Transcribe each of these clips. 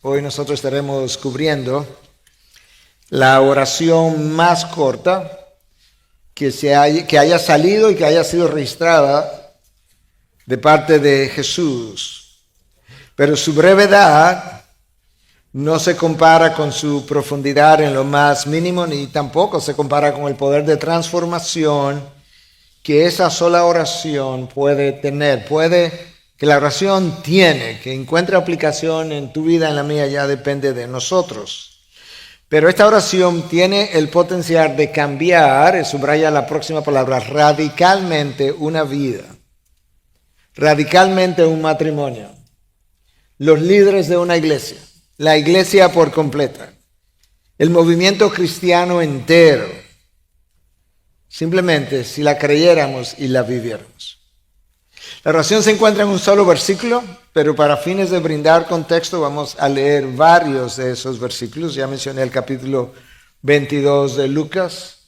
Hoy nosotros estaremos cubriendo la oración más corta que haya salido y que haya sido registrada de parte de Jesús. Pero su brevedad no se compara con su profundidad en lo más mínimo, ni tampoco se compara con el poder de transformación que esa sola oración puede tener. Que la oración tiene, que encuentre aplicación en tu vida, en la mía, ya depende de nosotros. Pero esta oración tiene el potencial de cambiar, subraya la próxima palabra, radicalmente una vida, radicalmente un matrimonio, los líderes de una iglesia, la iglesia por completa, el movimiento cristiano entero, simplemente si la creyéramos y la viviéramos. La oración se encuentra en un solo versículo, pero para fines de brindar contexto vamos a leer varios de esos versículos. Ya mencioné el capítulo 22 de Lucas.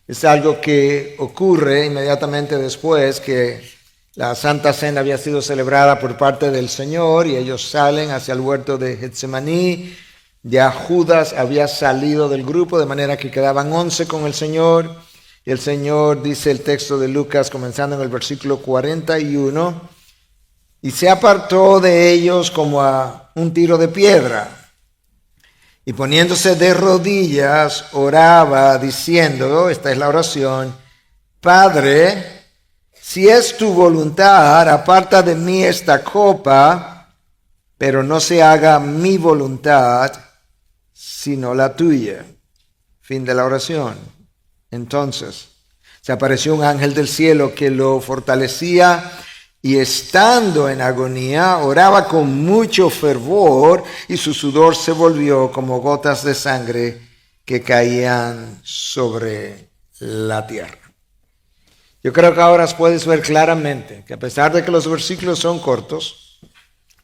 Es algo que ocurre inmediatamente después que la Santa Cena había sido celebrada por parte del Señor y ellos salen hacia el huerto de Getsemaní. Ya Judas había salido del grupo, de manera que quedaban 11 con el Señor. Y el Señor, dice el texto de Lucas, comenzando en el versículo 41, y se apartó de ellos como a un tiro de piedra. Y poniéndose de rodillas, oraba diciendo, esta es la oración, Padre, si es tu voluntad, aparta de mí esta copa, pero no se haga mi voluntad, sino la tuya. Fin de la oración. Entonces, se apareció un ángel del cielo que lo fortalecía y estando en agonía, oraba con mucho fervor y su sudor se volvió como gotas de sangre que caían sobre la tierra. Yo creo que ahora puedes ver claramente que a pesar de que los versículos son cortos,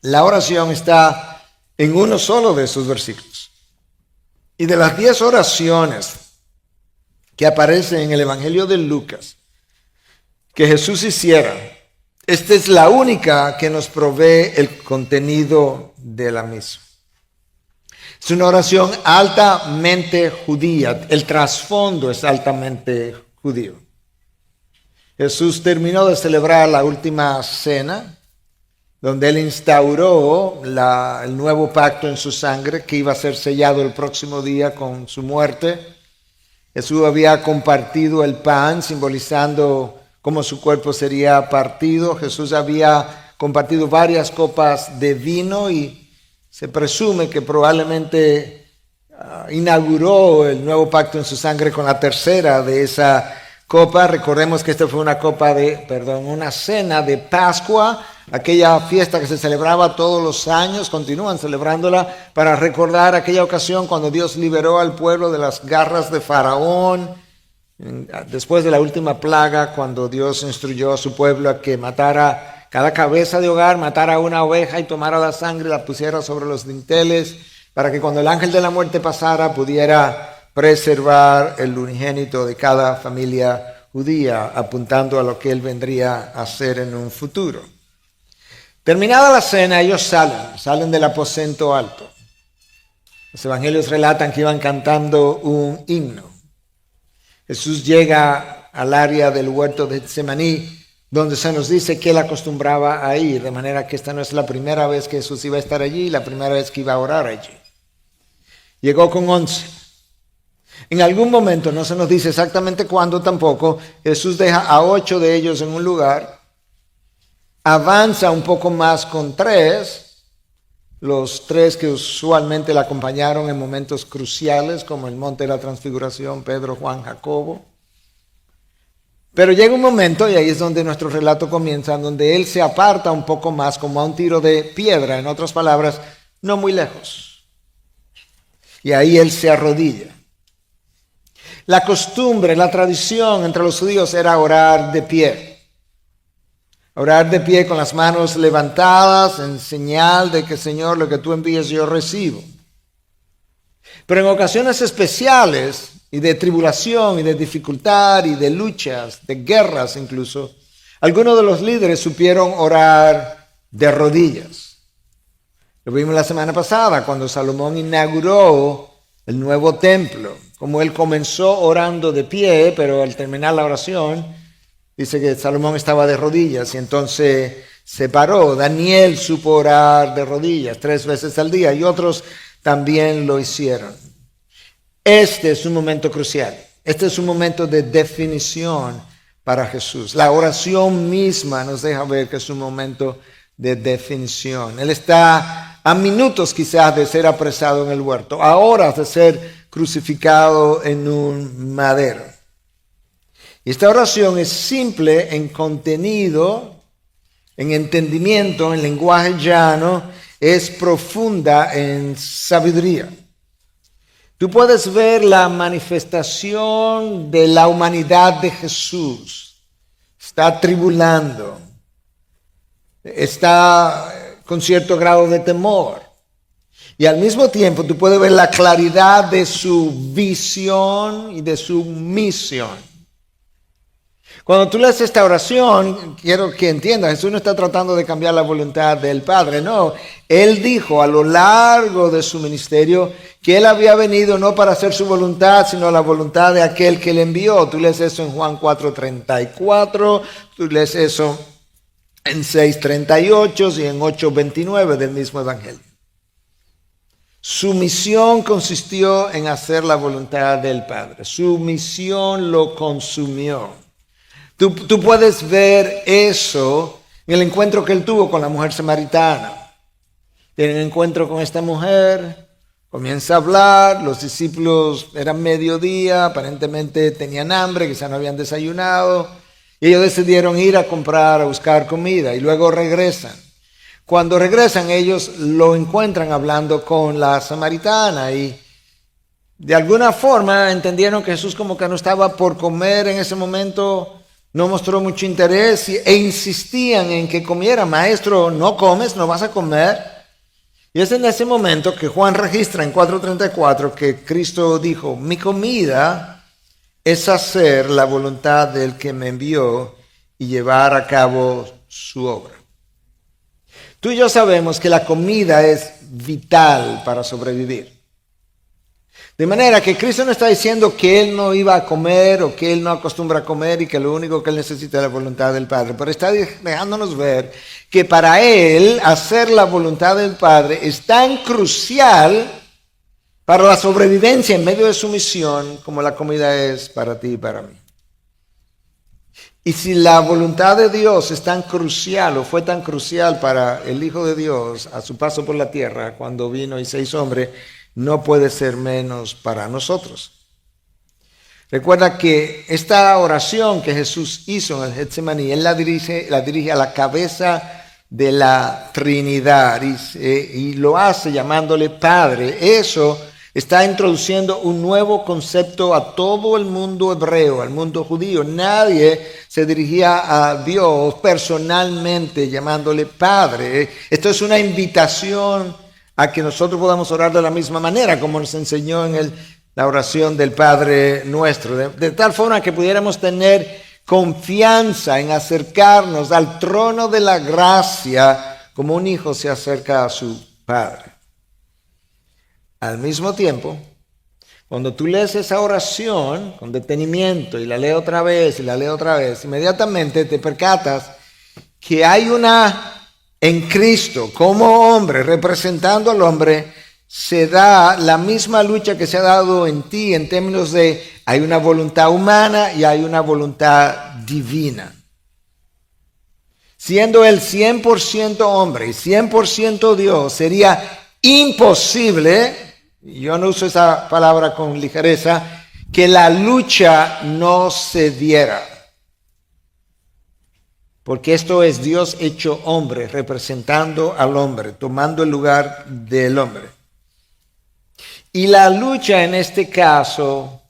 la oración está en uno solo de esos versículos. Y de las 10 oraciones que aparece en el Evangelio de Lucas, que Jesús hiciera, esta es la única que nos provee el contenido de la misma. Es una oración altamente judía, el trasfondo es altamente judío. Jesús terminó de celebrar la última cena, donde él instauró el nuevo pacto en su sangre, que iba a ser sellado el próximo día con su muerte. Jesús había compartido el pan, simbolizando cómo su cuerpo sería partido. Jesús había compartido varias copas de vino y se presume que probablemente inauguró el nuevo pacto en su sangre con la tercera de esa copa. Recordemos que esta fue una cena de Pascua, aquella fiesta que se celebraba todos los años, continúan celebrándola para recordar aquella ocasión cuando Dios liberó al pueblo de las garras de Faraón, después de la última plaga, cuando Dios instruyó a su pueblo a que matara cada cabeza de hogar, matara una oveja y tomara la sangre y la pusiera sobre los dinteles, para que cuando el ángel de la muerte pasara pudiera preservar el unigénito de cada familia judía, apuntando a lo que él vendría a hacer en un futuro. Terminada la cena, ellos salen del aposento alto. Los evangelios relatan que iban cantando un himno. Jesús llega al área del huerto de Getsemaní, donde se nos dice que él acostumbraba a ir, de manera que esta no es la primera vez que Jesús iba a estar allí, la primera vez que iba a orar allí. Llegó con 11. En algún momento, no se nos dice exactamente cuándo tampoco, Jesús deja a 8 de ellos en un lugar, avanza un poco más con 3, los 3 que usualmente le acompañaron en momentos cruciales, como el Monte de la Transfiguración, Pedro, Juan, Jacobo. Pero llega un momento, y ahí es donde nuestro relato comienza, donde él se aparta un poco más, como a un tiro de piedra, en otras palabras, no muy lejos. Y ahí él se arrodilla. La costumbre, la tradición entre los judíos era orar de pie. Orar de pie con las manos levantadas en señal de que, Señor, lo que tú envíes yo recibo. Pero en ocasiones especiales y de tribulación y de dificultad y de luchas, de guerras incluso, algunos de los líderes supieron orar de rodillas. Lo vimos la semana pasada cuando Salomón inauguró el nuevo templo. Como él comenzó orando de pie, pero al terminar la oración, dice que Salomón estaba de rodillas y entonces se paró. Daniel supo orar de rodillas 3 veces al día y otros también lo hicieron. Este es un momento crucial. Este es un momento de definición para Jesús. La oración misma nos deja ver que es un momento de definición. Él está a minutos quizás de ser apresado en el huerto, a horas de ser crucificado en un madero. Y esta oración es simple en contenido, en entendimiento, en lenguaje llano, es profunda en sabiduría. Tú puedes ver la manifestación de la humanidad de Jesús. Está tribulando, está con cierto grado de temor. Y al mismo tiempo tú puedes ver la claridad de su visión y de su misión. Cuando tú lees esta oración, quiero que entiendas, Jesús no está tratando de cambiar la voluntad del Padre, no. Él dijo a lo largo de su ministerio que Él había venido no para hacer su voluntad, sino la voluntad de aquel que le envió. Tú lees eso en Juan 4:34, tú lees eso en 6:38 y en 8:29 del mismo Evangelio. Su misión consistió en hacer la voluntad del Padre. Su misión lo consumió. Tú puedes ver eso en el encuentro que él tuvo con la mujer samaritana. Tiene un encuentro con esta mujer, comienza a hablar, los discípulos eran mediodía, aparentemente tenían hambre, quizás no habían desayunado, y ellos decidieron ir a comprar, a buscar comida, y luego regresan. Cuando regresan, ellos lo encuentran hablando con la samaritana, y de alguna forma entendieron que Jesús como que no estaba por comer en ese momento. No mostró mucho interés e insistían en que comiera. Maestro, no comes, no vas a comer. Y es en ese momento que Juan registra en 4:34 que Cristo dijo, mi comida es hacer la voluntad del que me envió y llevar a cabo su obra. Tú y yo sabemos que la comida es vital para sobrevivir. De manera que Cristo no está diciendo que Él no iba a comer o que Él no acostumbra a comer y que lo único que Él necesita es la voluntad del Padre. Pero está dejándonos ver que para Él hacer la voluntad del Padre es tan crucial para la sobrevivencia en medio de su misión como la comida es para ti y para mí. Y si la voluntad de Dios es tan crucial o fue tan crucial para el Hijo de Dios a su paso por la tierra cuando vino y se hizo hombre, no puede ser menos para nosotros. Recuerda que esta oración que Jesús hizo en el Getsemaní, Él la dirige a la cabeza de la Trinidad y lo hace llamándole Padre. Eso está introduciendo un nuevo concepto a todo el mundo hebreo, al mundo judío. Nadie se dirigía a Dios personalmente llamándole Padre. Esto es una invitación a que nosotros podamos orar de la misma manera, como nos enseñó en la oración del Padre Nuestro, de tal forma que pudiéramos tener confianza en acercarnos al trono de la gracia como un hijo se acerca a su padre. Al mismo tiempo, cuando tú lees esa oración con detenimiento y la lees otra vez y la lees otra vez, inmediatamente te percatas que hay en Cristo, como hombre, representando al hombre, se da la misma lucha que se ha dado en ti en términos de hay una voluntad humana y hay una voluntad divina. Siendo él 100% hombre y 100% Dios, sería imposible, yo no uso esa palabra con ligereza, que la lucha no se diera. Porque esto es Dios hecho hombre, representando al hombre, tomando el lugar del hombre. Y la lucha en este caso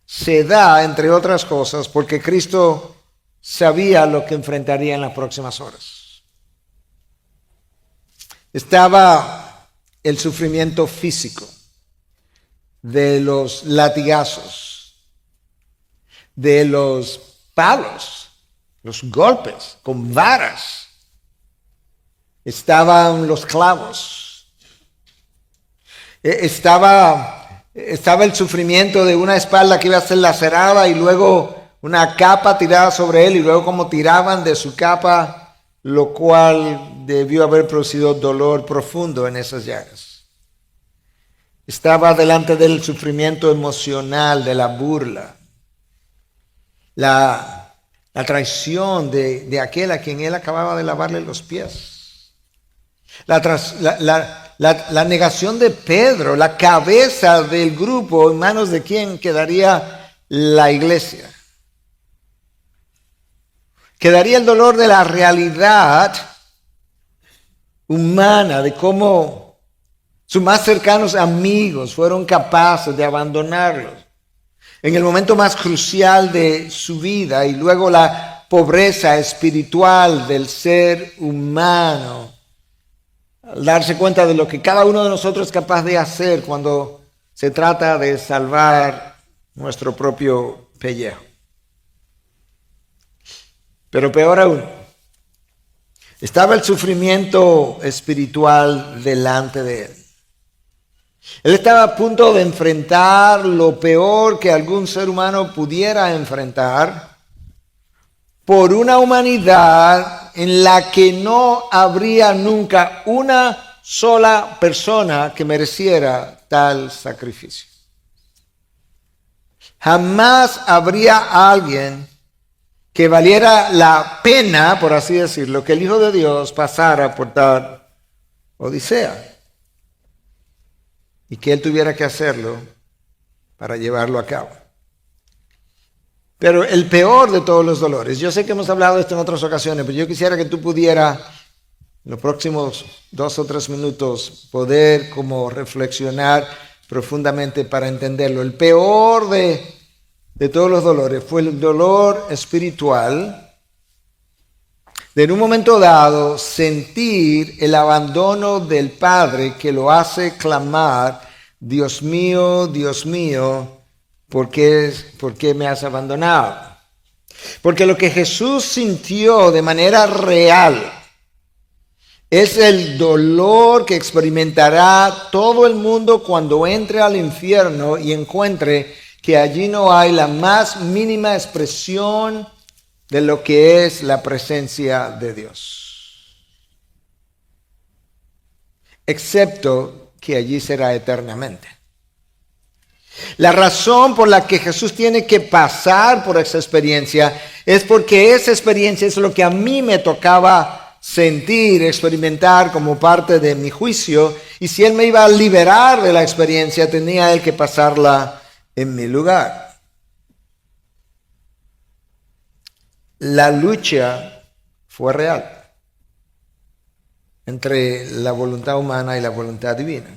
se da, entre otras cosas, porque Cristo sabía lo que enfrentaría en las próximas horas. Estaba el sufrimiento físico de los latigazos, de los palos, los golpes con varas. Estaban los clavos, Estaba el sufrimiento de una espalda que iba a ser lacerada y luego una capa tirada sobre él y luego como tiraban de su capa, lo cual debió haber producido dolor profundo en esas llagas. Estaba delante del sufrimiento emocional, de la burla, la traición de aquel a quien él acababa de lavarle los pies. La negación de Pedro, la cabeza del grupo, en manos de quien quedaría la iglesia. Quedaría el dolor de la realidad humana, de cómo sus más cercanos amigos fueron capaces de abandonarlos en el momento más crucial de su vida, y luego la pobreza espiritual del ser humano, al darse cuenta de lo que cada uno de nosotros es capaz de hacer cuando se trata de salvar nuestro propio pellejo. Pero peor aún, estaba el sufrimiento espiritual delante de él. Él estaba a punto de enfrentar lo peor que algún ser humano pudiera enfrentar por una humanidad en la que no habría nunca una sola persona que mereciera tal sacrificio. Jamás habría alguien que valiera la pena, por así decirlo, que el Hijo de Dios pasara por tal odisea y que Él tuviera que hacerlo para llevarlo a cabo. Pero el peor de todos los dolores, yo sé que hemos hablado de esto en otras ocasiones, pero yo quisiera que tú pudieras, en los próximos 2 o 3 minutos, poder como reflexionar profundamente para entenderlo. El peor de todos los dolores fue el dolor espiritual de en un momento dado sentir el abandono del Padre que lo hace clamar: Dios mío, ¿por qué me has abandonado? Porque lo que Jesús sintió de manera real es el dolor que experimentará todo el mundo cuando entre al infierno y encuentre que allí no hay la más mínima expresión de lo que es la presencia de Dios, excepto que allí será eternamente. La razón por la que Jesús tiene que pasar por esa experiencia es porque esa experiencia es lo que a mí me tocaba sentir, experimentar como parte de mi juicio, y si Él me iba a liberar de la experiencia, tenía Él que pasarla en mi lugar. La lucha fue real entre la voluntad humana y la voluntad divina.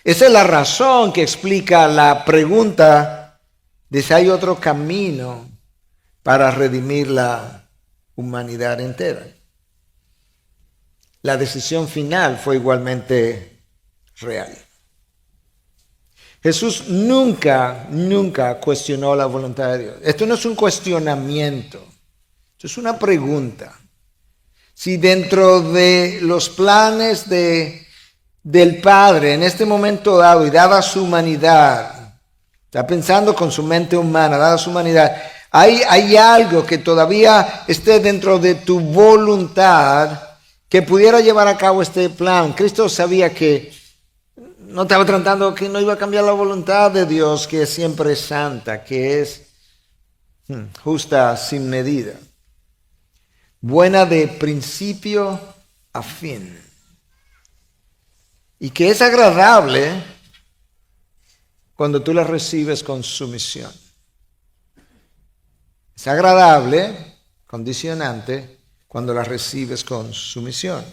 Esa es la razón que explica la pregunta de si hay otro camino para redimir la humanidad entera. La decisión final fue igualmente real. Jesús nunca cuestionó la voluntad de Dios. Esto no es un cuestionamiento, esto es una pregunta. Si dentro de los planes del Padre en este momento dado y dada su humanidad, está pensando con su mente humana, dada su humanidad, hay algo que todavía esté dentro de tu voluntad que pudiera llevar a cabo este plan. Cristo sabía que no estaba tratando, que no iba a cambiar la voluntad de Dios, que es siempre santa, que es justa sin medida, buena de principio a fin, y que es agradable cuando tú la recibes con sumisión. Es agradable, condicionante, cuando la recibes con sumisión.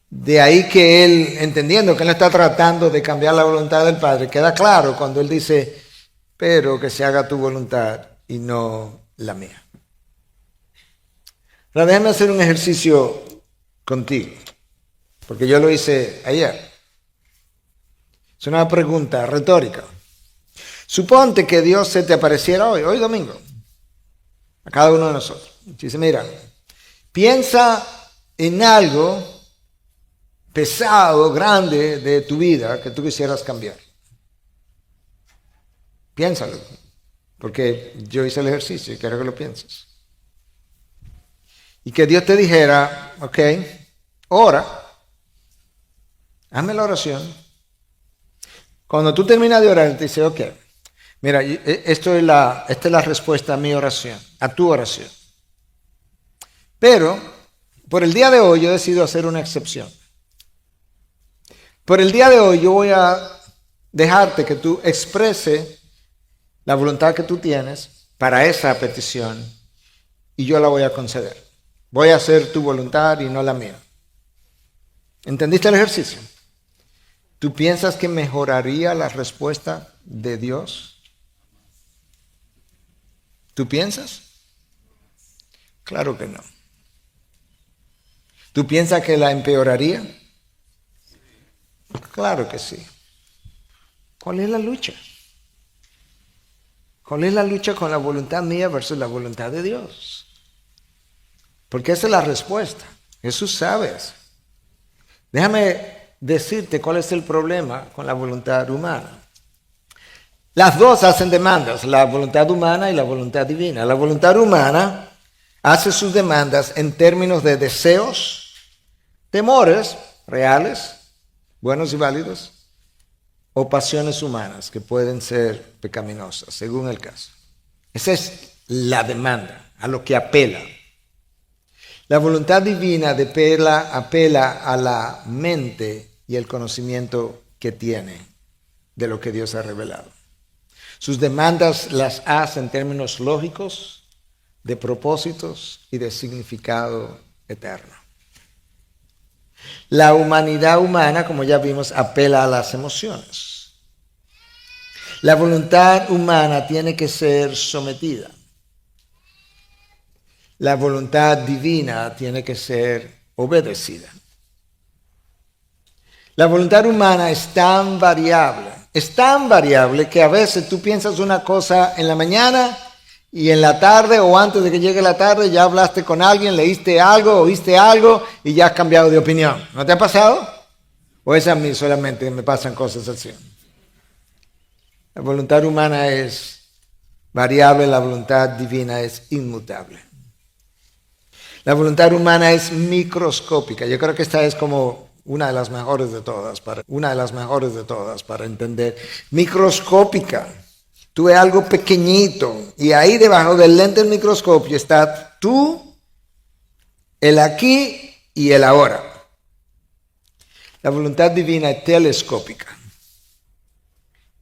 De ahí que Él, entendiendo que Él no está tratando de cambiar la voluntad del Padre, queda claro cuando Él dice: pero que se haga tu voluntad y no la mía. Ahora déjame hacer un ejercicio contigo, porque yo lo hice ayer. Es una pregunta retórica. Suponte que Dios se te apareciera hoy domingo, a cada uno de nosotros. Dice: mira, piensa en algo pesado, grande de tu vida que tú quisieras cambiar? Piénsalo, porque yo hice el ejercicio y quiero que lo pienses. Y que Dios te dijera, ok, ora, hazme la oración. Cuando tú terminas de orar, te dice, ok, mira, esta es la respuesta a mi oración, a tu oración. Pero, por el día de hoy yo decido hacer una excepción. Por el día de hoy yo voy a dejarte que tú exprese la voluntad que tú tienes para esa petición y yo la voy a conceder. Voy a hacer tu voluntad y no la mía. ¿Entendiste el ejercicio? ¿Tú piensas que mejoraría la respuesta de Dios? ¿Tú piensas? Claro que no. ¿Tú piensas que la empeoraría? Claro que sí. ¿Cuál es la lucha? ¿Cuál es la lucha con la voluntad mía versus la voluntad de Dios? Porque esa es la respuesta. Jesús sabe eso. Déjame decirte cuál es el problema con la voluntad humana. Las dos hacen demandas, la voluntad humana y la voluntad divina. La voluntad humana hace sus demandas en términos de deseos, temores reales, buenos y válidos, o pasiones humanas que pueden ser pecaminosas, según el caso. Esa es la demanda, a lo que apela. La voluntad divina apela a la mente y el conocimiento que tiene de lo que Dios ha revelado. Sus demandas las hace en términos lógicos, de propósitos y de significado eterno. La humanidad humana, como ya vimos, apela a las emociones. La voluntad humana tiene que ser sometida. La voluntad divina tiene que ser obedecida. La voluntad humana es tan variable que a veces tú piensas una cosa en la mañana y en la tarde o antes de que llegue la tarde ya hablaste con alguien, leíste algo, oíste algo y ya has cambiado de opinión. ¿No te ha pasado? ¿O es a mí solamente me pasan cosas así? La voluntad humana es variable, la voluntad divina es inmutable. La voluntad humana es microscópica. Yo creo que esta es como una de las mejores de todas para entender. Microscópica. Tú ves algo pequeñito y ahí debajo del lente del microscopio está tú, el aquí y el ahora. La voluntad divina es telescópica.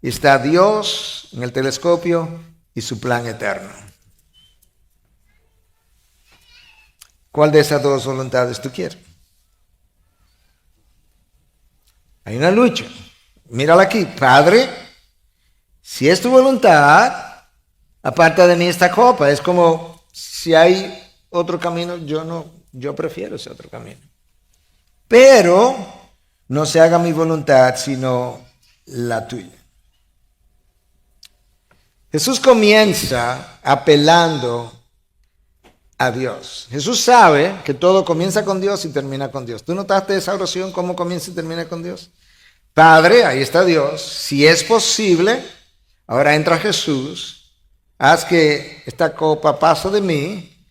Y está Dios en el telescopio y su plan eterno. ¿Cuál de esas dos voluntades tú quieres? Hay una lucha. Mírala aquí. Padre, si es tu voluntad, aparta de mí esta copa. Es como si hay otro camino, yo prefiero ese otro camino. Pero no se haga mi voluntad, sino la tuya. Jesús comienza apelando a Dios. Jesús sabe que todo comienza con Dios y termina con Dios. ¿Tú notaste esa oración cómo comienza y termina con Dios? Padre, ahí está Dios. Si es posible, ahora entra Jesús. Haz que esta copa pase de mí.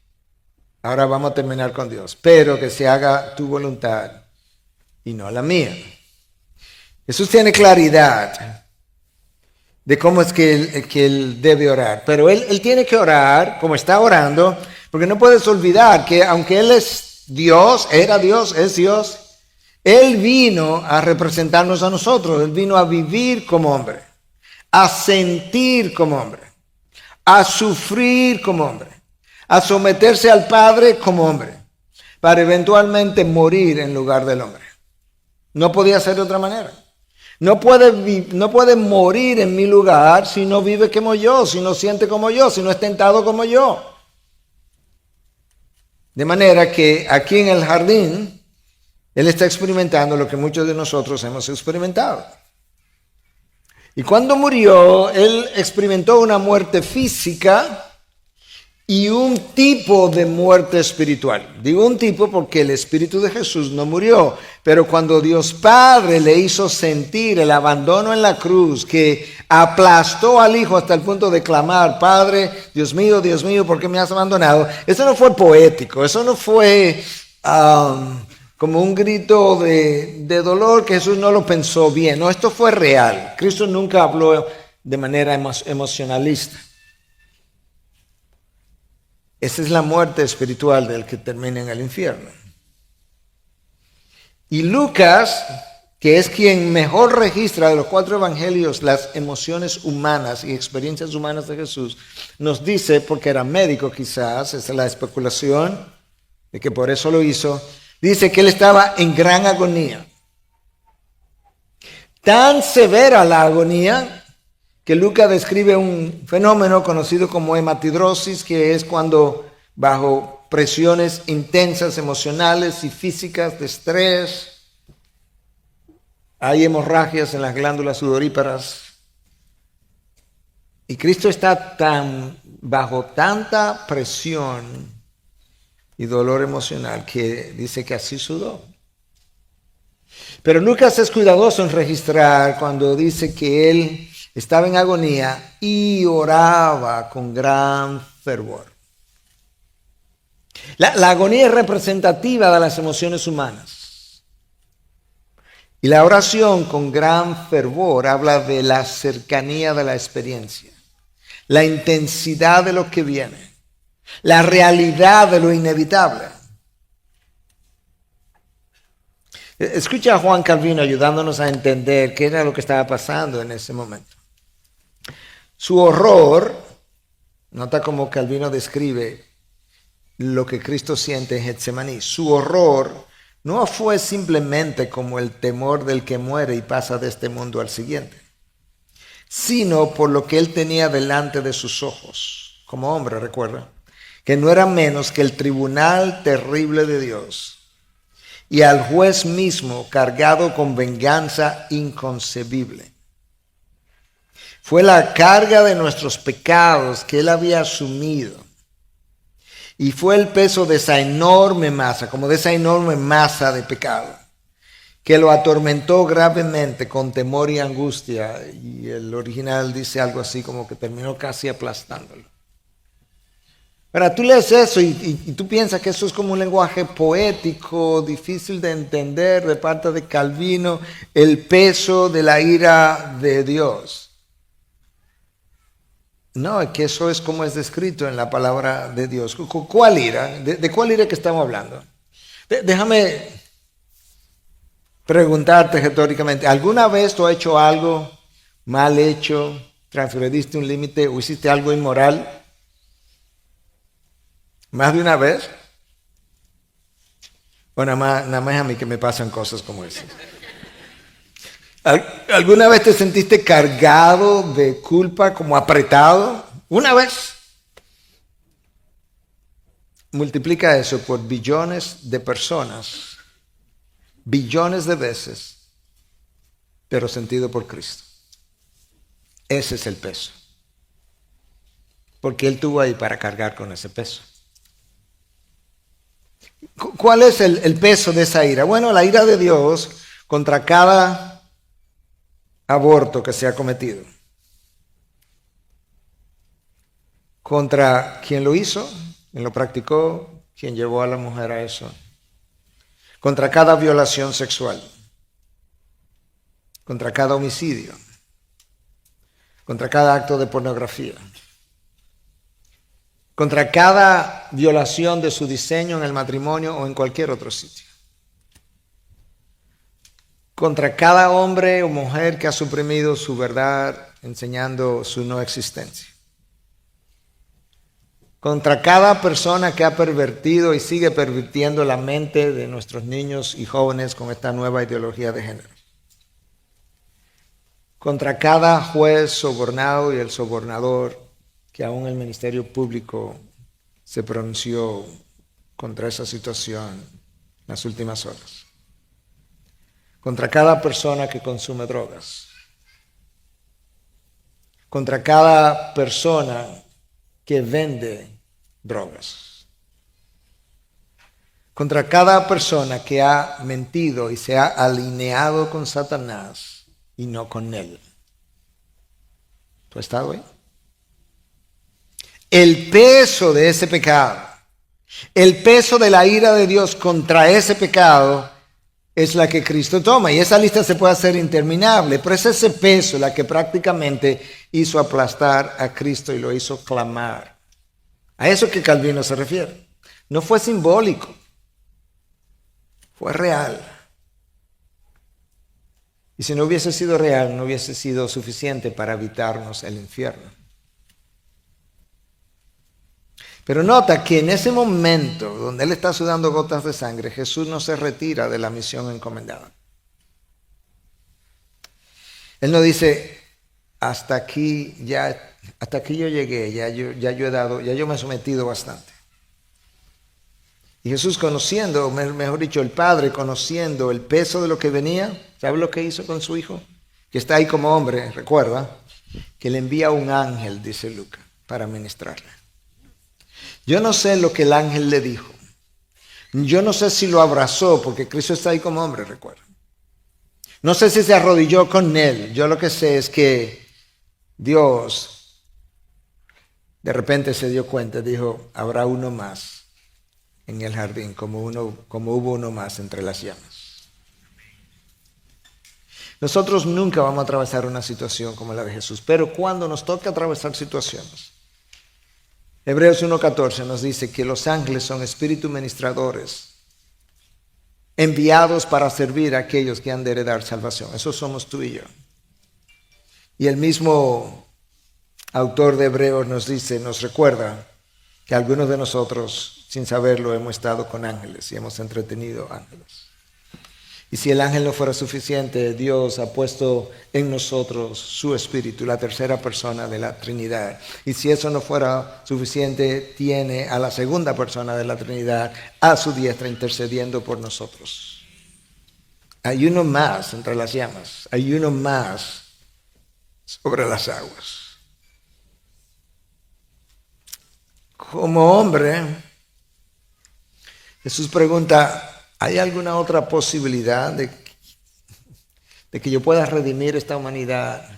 Ahora vamos a terminar con Dios. Pero que se haga tu voluntad y no la mía. Jesús tiene claridad de cómo es que él debe orar. Pero él tiene que orar como está orando, porque no puedes olvidar que aunque Él es Dios, era Dios, es Dios, Él vino a representarnos a nosotros. Él vino a vivir como hombre, a sentir como hombre, a sufrir como hombre, a someterse al Padre como hombre, para eventualmente morir en lugar del hombre. No podía ser de otra manera. No puede morir en mi lugar si no vive como yo, si no siente como yo, si no es tentado como yo. De manera que aquí en el jardín, Él está experimentando lo que muchos de nosotros hemos experimentado. Y cuando murió, Él experimentó una muerte física y un tipo de muerte espiritual. Digo un tipo porque el Espíritu de Jesús no murió, pero cuando Dios Padre le hizo sentir el abandono en la cruz, que aplastó al Hijo hasta el punto de clamar, Padre, Dios mío, ¿por qué me has abandonado? Eso no fue poético, eso no fue como un grito de dolor que Jesús no lo pensó bien. No, esto fue real. Cristo nunca habló de manera emocionalista. Esa es la muerte espiritual del que termina en el infierno. Y Lucas, que es quien mejor registra de los 4 evangelios las emociones humanas y experiencias humanas de Jesús, nos dice, porque era médico quizás, esa es la especulación de que por eso lo hizo, dice que él estaba en gran agonía. Tan severa la agonía que Lucas describe un fenómeno conocido como hematidrosis, que es cuando bajo presiones intensas emocionales y físicas de estrés, hay hemorragias en las glándulas sudoríparas. Y Cristo está bajo tanta presión y dolor emocional que dice que así sudó. Pero Lucas es cuidadoso en registrar cuando dice que él estaba en agonía y oraba con gran fervor. La agonía es representativa de las emociones humanas. Y la oración con gran fervor habla de la cercanía de la experiencia, la intensidad de lo que viene, la realidad de lo inevitable. Escucha a Juan Calvino ayudándonos a entender qué era lo que estaba pasando en ese momento. Su horror, nota cómo Calvino describe lo que Cristo siente en Getsemaní. Su horror no fue simplemente como el temor del que muere y pasa de este mundo al siguiente, sino por lo que él tenía delante de sus ojos, como hombre, recuerda, que no era menos que el tribunal terrible de Dios y al juez mismo cargado con venganza inconcebible. Fue la carga de nuestros pecados que él había asumido. Y fue el peso de esa enorme masa, como de esa enorme masa de pecado, que lo atormentó gravemente con temor y angustia. Y el original dice algo así como que terminó casi aplastándolo. Ahora, tú lees eso y tú piensas que eso es como un lenguaje poético, difícil de entender de parte de Calvino, el peso de la ira de Dios. No, es que eso es como es descrito en la palabra de Dios. ¿Cuál ira? ¿De cuál ira que estamos hablando? Déjame preguntarte retóricamente, ¿alguna vez tú has hecho algo mal hecho, transgrediste un límite o hiciste algo inmoral? ¿Más de una vez? O nada más a mí que me pasan cosas como esas. ¿Alguna vez te sentiste cargado de culpa, como apretado? ¿Una vez? Multiplica eso por billones de personas, billones de veces, pero sentido por Cristo. Ese es el peso. Porque Él estuvo ahí para cargar con ese peso. ¿Cuál es el peso de esa ira? Bueno, la ira de Dios contra cada aborto que se ha cometido, contra quien lo hizo, quien lo practicó, quien llevó a la mujer a eso, contra cada violación sexual, contra cada homicidio, contra cada acto de pornografía, contra cada violación de su diseño en el matrimonio o en cualquier otro sitio. Contra cada hombre o mujer que ha suprimido su verdad enseñando su no existencia. Contra cada persona que ha pervertido y sigue pervirtiendo la mente de nuestros niños y jóvenes con esta nueva ideología de género. Contra cada juez sobornado y el sobornador que aún el Ministerio Público se pronunció contra esa situación en las últimas horas. Contra cada persona que consume drogas, contra cada persona que vende drogas. Contra cada persona que ha mentido y se ha alineado con Satanás y no con él. ¿Tú has estado ahí? El peso de ese pecado, el peso de la ira de Dios contra ese pecado es la que Cristo toma. Y esa lista se puede hacer interminable, pero es ese peso la que prácticamente hizo aplastar a Cristo y lo hizo clamar. A eso que Calvino se refiere. No fue simbólico, fue real. Y si no hubiese sido real, no hubiese sido suficiente para evitarnos el infierno. Pero nota que en ese momento donde él está sudando gotas de sangre, Jesús no se retira de la misión encomendada. Él no dice, hasta aquí yo llegué, ya yo me he sometido bastante. Y Jesús conociendo, mejor dicho, el Padre conociendo el peso de lo que venía, ¿sabe lo que hizo con su hijo? Que está ahí como hombre, recuerda, que le envía un ángel, dice Lucas, para ministrarle. Yo no sé lo que el ángel le dijo. Yo no sé si lo abrazó, porque Cristo está ahí como hombre, recuerda. No sé si se arrodilló con él. Yo lo que sé es que Dios de repente se dio cuenta, dijo, habrá uno más en el jardín, como hubo uno más entre las llamas. Nosotros nunca vamos a atravesar una situación como la de Jesús, pero cuando nos toca atravesar situaciones, Hebreos 1:14 nos dice que los ángeles son espíritus ministradores enviados para servir a aquellos que han de heredar salvación. Eso somos tú y yo. Y el mismo autor de Hebreos nos recuerda que algunos de nosotros, sin saberlo, hemos estado con ángeles y hemos entretenido ángeles. Y si el ángel no fuera suficiente, Dios ha puesto en nosotros su Espíritu, la tercera persona de la Trinidad. Y si eso no fuera suficiente, tiene a la segunda persona de la Trinidad a su diestra intercediendo por nosotros. Hay uno más entre las llamas, hay uno más sobre las aguas. Como hombre, Jesús pregunta, ¿hay alguna otra posibilidad de que yo pueda redimir esta humanidad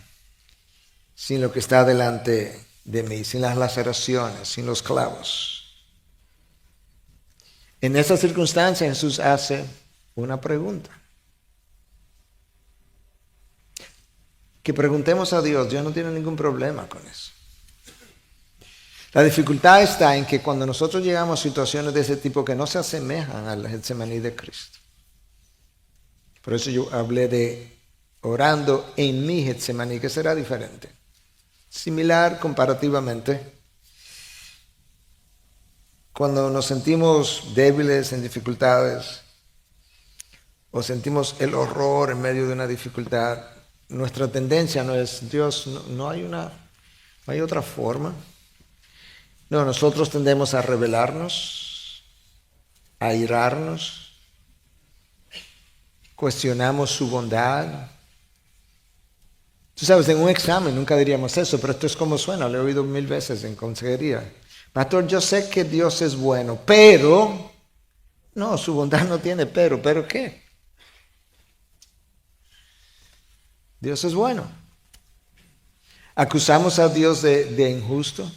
sin lo que está delante de mí, sin las laceraciones, sin los clavos? En esa circunstancia Jesús hace una pregunta. Que preguntemos a Dios, Dios no tiene ningún problema con eso. La dificultad está en que cuando nosotros llegamos a situaciones de ese tipo que no se asemejan al Getsemaní de Cristo. Por eso yo hablé de orando en mi Getsemaní, que será diferente. Similar comparativamente. Cuando nos sentimos débiles en dificultades o sentimos el horror en medio de una dificultad, nuestra tendencia no es, Dios, no hay otra forma. No, nosotros tendemos a rebelarnos, a irarnos, cuestionamos su bondad. Tú sabes, en un examen nunca diríamos eso, pero esto es como suena, lo he oído 1000 veces en consejería. Pastor, yo sé que Dios es bueno, pero, no, su bondad no tiene ¿pero qué? Dios es bueno. ¿Acusamos a Dios de injusto?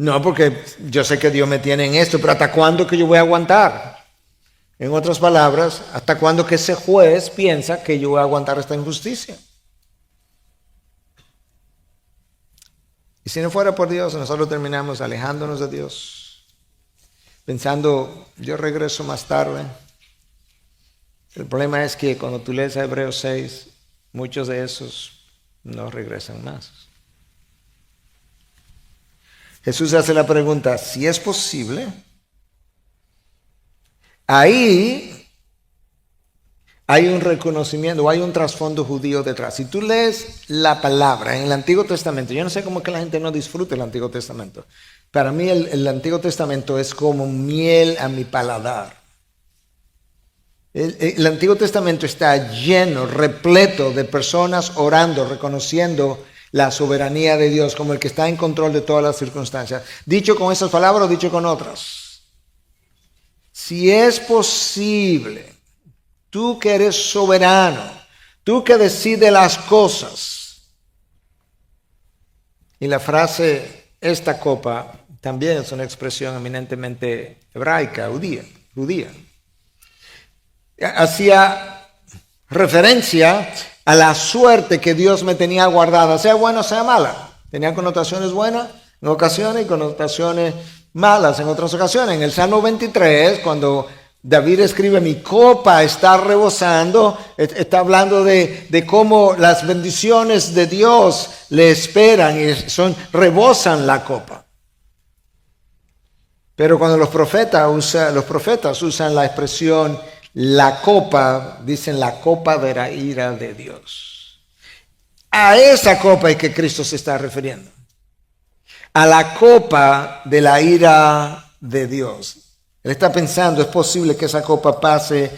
No, porque yo sé que Dios me tiene en esto, pero ¿hasta cuándo que yo voy a aguantar? En otras palabras, ¿hasta cuándo que ese juez piensa que yo voy a aguantar esta injusticia? Y si no fuera por Dios, nosotros terminamos alejándonos de Dios, pensando, yo regreso más tarde. El problema es que cuando tú lees a Hebreos 6, muchos de esos no regresan más. Jesús hace la pregunta, si es posible. Ahí hay un reconocimiento, hay un trasfondo judío detrás. Si tú lees la palabra en el Antiguo Testamento, yo no sé cómo que la gente no disfruta el Antiguo Testamento. Para mí el Antiguo Testamento es como miel a mi paladar. El Antiguo Testamento está lleno, repleto de personas orando, reconociendo la soberanía de Dios como el que está en control de todas las circunstancias. Dicho con esas palabras o dicho con otras. Si es posible, tú que eres soberano, tú que decides las cosas. Y la frase, esta copa, también es una expresión eminentemente hebraica, judía. Hacía referencia a la suerte que Dios me tenía guardada, sea buena o sea mala. Tenía connotaciones buenas en ocasiones y connotaciones malas en otras ocasiones. En el Salmo 23, cuando David escribe, mi copa está rebosando, está hablando de cómo las bendiciones de Dios le esperan y rebosan la copa. Pero cuando los profetas usan la expresión la copa, dicen la copa de la ira de Dios. A esa copa es que Cristo se está refiriendo. A la copa de la ira de Dios. Él está pensando, es posible que esa copa pase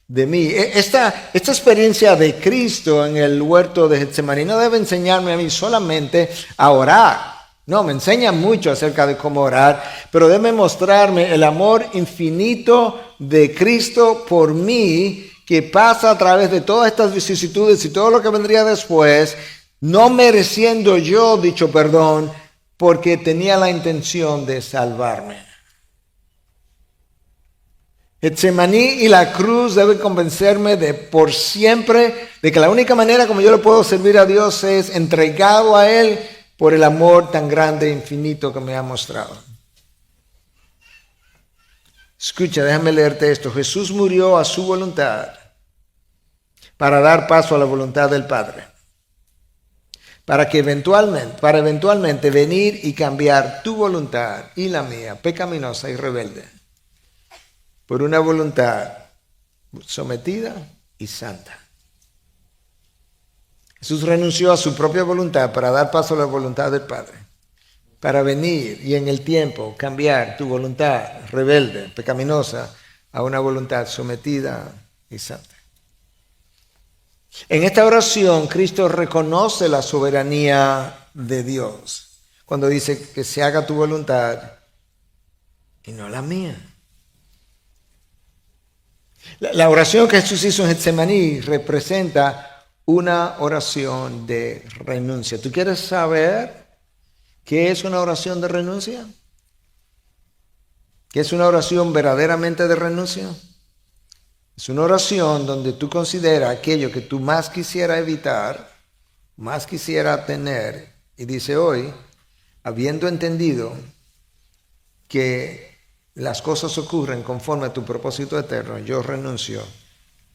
de mí. Esta experiencia de Cristo en el huerto de Getsemaní no debe enseñarme a mí solamente a orar. No, me enseña mucho acerca de cómo orar, pero debe mostrarme el amor infinito de Cristo por mí, que pasa a través de todas estas vicisitudes y todo lo que vendría después, no mereciendo yo dicho perdón, porque tenía la intención de salvarme. Getsemaní y la cruz deben convencerme de por siempre de que la única manera como yo le puedo servir a Dios es entregado a Él por el amor tan grande e infinito que me ha mostrado. Escucha, déjame leerte esto. Jesús murió a su voluntad para dar paso a la voluntad del Padre. Para eventualmente venir y cambiar tu voluntad y la mía, pecaminosa y rebelde, por una voluntad sometida y santa. Jesús renunció a su propia voluntad para dar paso a la voluntad del Padre, para venir y en el tiempo cambiar tu voluntad rebelde, pecaminosa, a una voluntad sometida y santa. En esta oración, Cristo reconoce la soberanía de Dios cuando dice que se haga tu voluntad y no la mía. La oración que Jesús hizo en Getsemaní representa una oración de renuncia. ¿Tú quieres saber qué es una oración de renuncia? ¿Qué es una oración verdaderamente de renuncia? Es una oración donde tú consideras aquello que tú más quisiera evitar, más quisiera tener, y dice hoy, habiendo entendido que las cosas ocurren conforme a tu propósito eterno, yo renuncio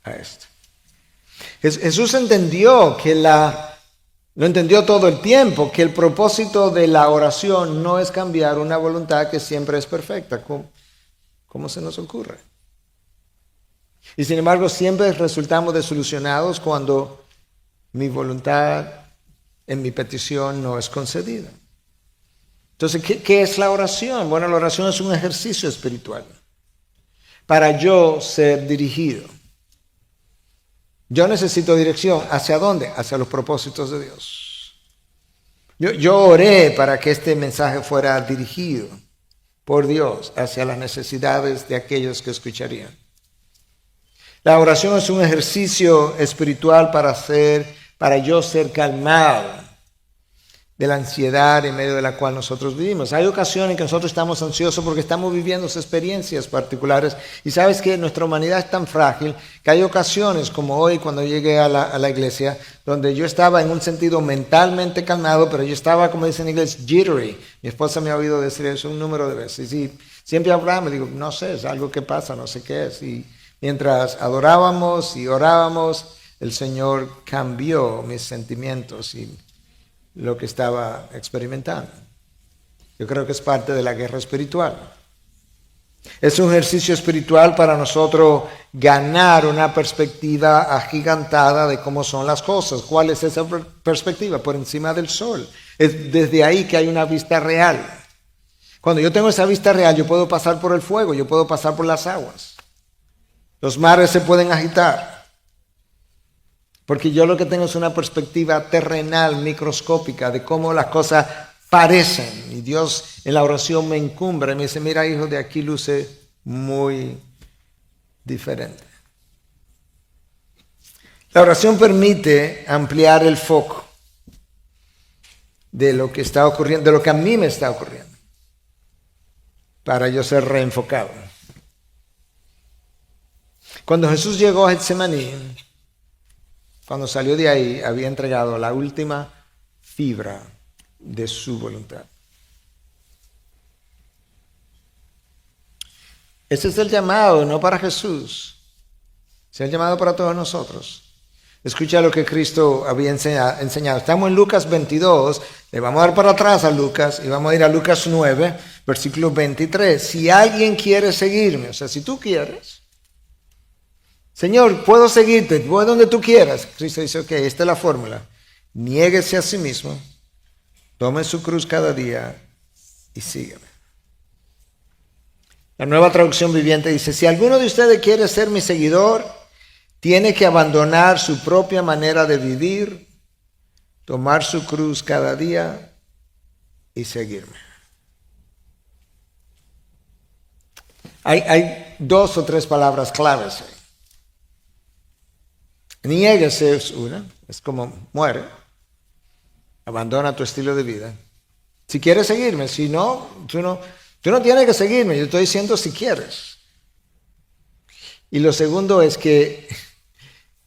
a esto. Jesús entendió lo entendió todo el tiempo, que el propósito de la oración no es cambiar una voluntad que siempre es perfecta. ¿Cómo se nos ocurre? Y sin embargo, siempre resultamos desilusionados cuando mi voluntad en mi petición no es concedida. Entonces, ¿qué es la oración? Bueno, la oración es un ejercicio espiritual para yo ser dirigido. Yo necesito dirección. ¿Hacia dónde? Hacia los propósitos de Dios. Yo oré para que este mensaje fuera dirigido por Dios hacia las necesidades de aquellos que escucharían. La oración es un ejercicio espiritual para yo ser calmado de la ansiedad en medio de la cual nosotros vivimos. Hay ocasiones en que nosotros estamos ansiosos porque estamos viviendo experiencias particulares y sabes que nuestra humanidad es tan frágil que hay ocasiones como hoy cuando llegué a la iglesia donde yo estaba en un sentido mentalmente calmado, pero yo estaba, como dicen en inglés, jittery. Mi esposa me ha oído decir eso un número de veces y siempre hablaba, me digo, no sé, es algo que pasa, no sé qué es. Y mientras adorábamos y orábamos, el Señor cambió mis sentimientos y lo que estaba experimentando. Yo creo que es parte de la guerra espiritual. Es un ejercicio espiritual para nosotros ganar una perspectiva agigantada de cómo son las cosas. ¿Cuál es esa perspectiva? Por encima del sol. Es desde ahí que hay una vista real. Cuando yo tengo esa vista real, yo puedo pasar por el fuego, yo puedo pasar por las aguas. Los mares se pueden agitar. Porque yo lo que tengo es una perspectiva terrenal, microscópica, de cómo las cosas parecen. Y Dios en la oración me encumbra y me dice, mira hijo, de aquí luce muy diferente. La oración permite ampliar el foco de lo que está ocurriendo, de lo que a mí me está ocurriendo, para yo ser reenfocado. Cuando Jesús llegó a Getsemaní, cuando salió de ahí, había entregado la última fibra de su voluntad. Ese es el llamado, no para Jesús, es el llamado para todos nosotros. Escucha lo que Cristo había enseñado. Estamos en Lucas 22, le vamos a dar para atrás a Lucas y vamos a ir a Lucas 9, versículo 23. Si alguien quiere seguirme, o sea, si tú quieres, Señor, puedo seguirte, voy donde tú quieras. Cristo dice, ok, esta es la fórmula. Niéguese a sí mismo, tome su cruz cada día y sígueme. La Nueva Traducción Viviente dice, si alguno de ustedes quiere ser mi seguidor, tiene que abandonar su propia manera de vivir, tomar su cruz cada día y seguirme. Hay 2 o 3 palabras claves ahí. Niéguese es una, es como muere. Abandona tu estilo de vida. Si quieres seguirme, si no, tú no tienes que seguirme, yo estoy diciendo si quieres. Y lo segundo es que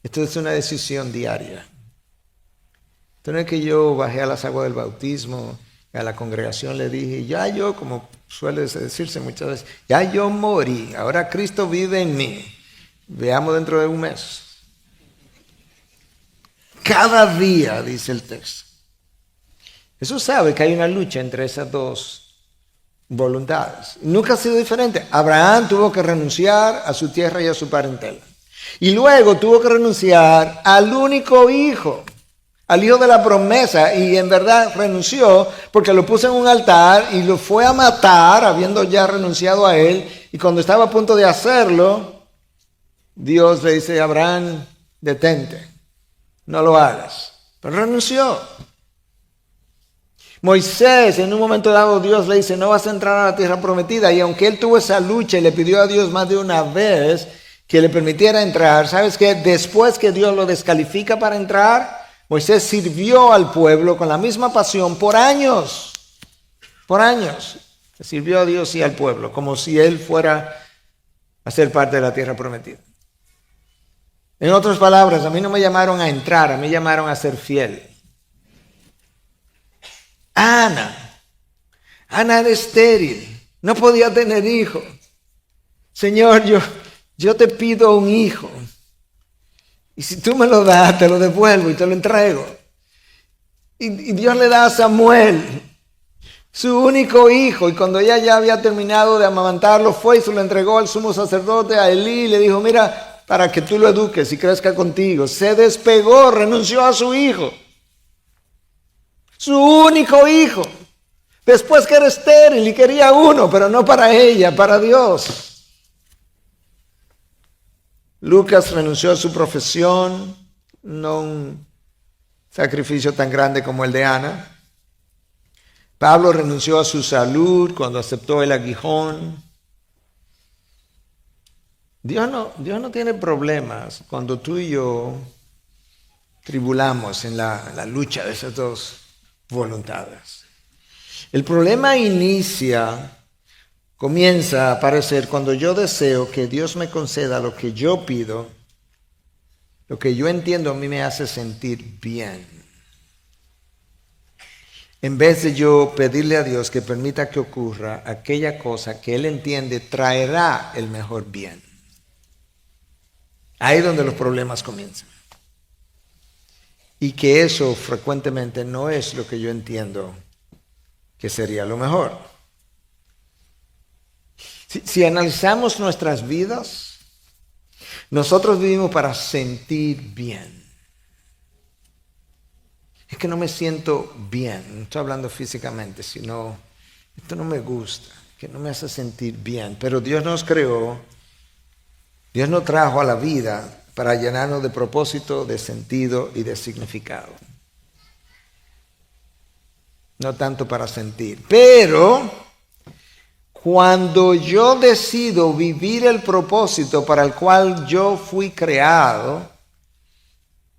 esto es una decisión diaria. Esto no es que yo bajé a las aguas del bautismo, a la congregación le dije, ya yo, como suele decirse muchas veces, ya yo morí, ahora Cristo vive en mí. Veamos dentro de un mes. Cada día, dice el texto. Jesús sabe que hay una lucha entre esas dos voluntades. Nunca ha sido diferente. Abraham tuvo que renunciar a su tierra y a su parentela. Y luego tuvo que renunciar al único hijo, al hijo de la promesa. Y en verdad renunció porque lo puso en un altar y lo fue a matar, habiendo ya renunciado a él. Y cuando estaba a punto de hacerlo, Dios le dice a Abraham, detente. No lo hagas. Pero renunció. Moisés, en un momento dado, Dios le dice, no vas a entrar a la tierra prometida. Y aunque él tuvo esa lucha y le pidió a Dios más de una vez que le permitiera entrar, ¿sabes qué? Después que Dios lo descalifica para entrar, Moisés sirvió al pueblo con la misma pasión por años. Por años. Sirvió a Dios y al pueblo, como si él fuera a ser parte de la tierra prometida. En otras palabras, a mí no me llamaron a entrar, a mí me llamaron a ser fiel. Ana era estéril, no podía tener hijo. Señor, yo te pido un hijo. Y si tú me lo das, te lo devuelvo y te lo entrego. Y Dios le da a Samuel, su único hijo. Y cuando ella ya había terminado de amamantarlo, fue y se lo entregó al sumo sacerdote, a Elí, y le dijo, mira, para que tú lo eduques y crezca contigo. Se despegó, renunció a su hijo. Su único hijo. Después que era estéril y quería uno, pero no para ella, para Dios. Lucas renunció a su profesión, no un sacrificio tan grande como el de Ana. Pablo renunció a su salud cuando aceptó el aguijón. Dios no tiene problemas cuando tú y yo tribulamos en la lucha de esas dos voluntades. El problema comienza a aparecer cuando yo deseo que Dios me conceda lo que yo pido, lo que yo entiendo a mí me hace sentir bien. En vez de yo pedirle a Dios que permita que ocurra aquella cosa que Él entiende traerá el mejor bien. Ahí es donde los problemas comienzan. Y que eso frecuentemente no es lo que yo entiendo que sería lo mejor. Si analizamos nuestras vidas, nosotros vivimos para sentir bien. Es que no me siento bien, no estoy hablando físicamente, sino esto no me gusta, que no me hace sentir bien. Pero Dios nos creó, Dios nos trajo a la vida para llenarnos de propósito, de sentido y de significado. No tanto para sentir. Pero cuando yo decido vivir el propósito para el cual yo fui creado,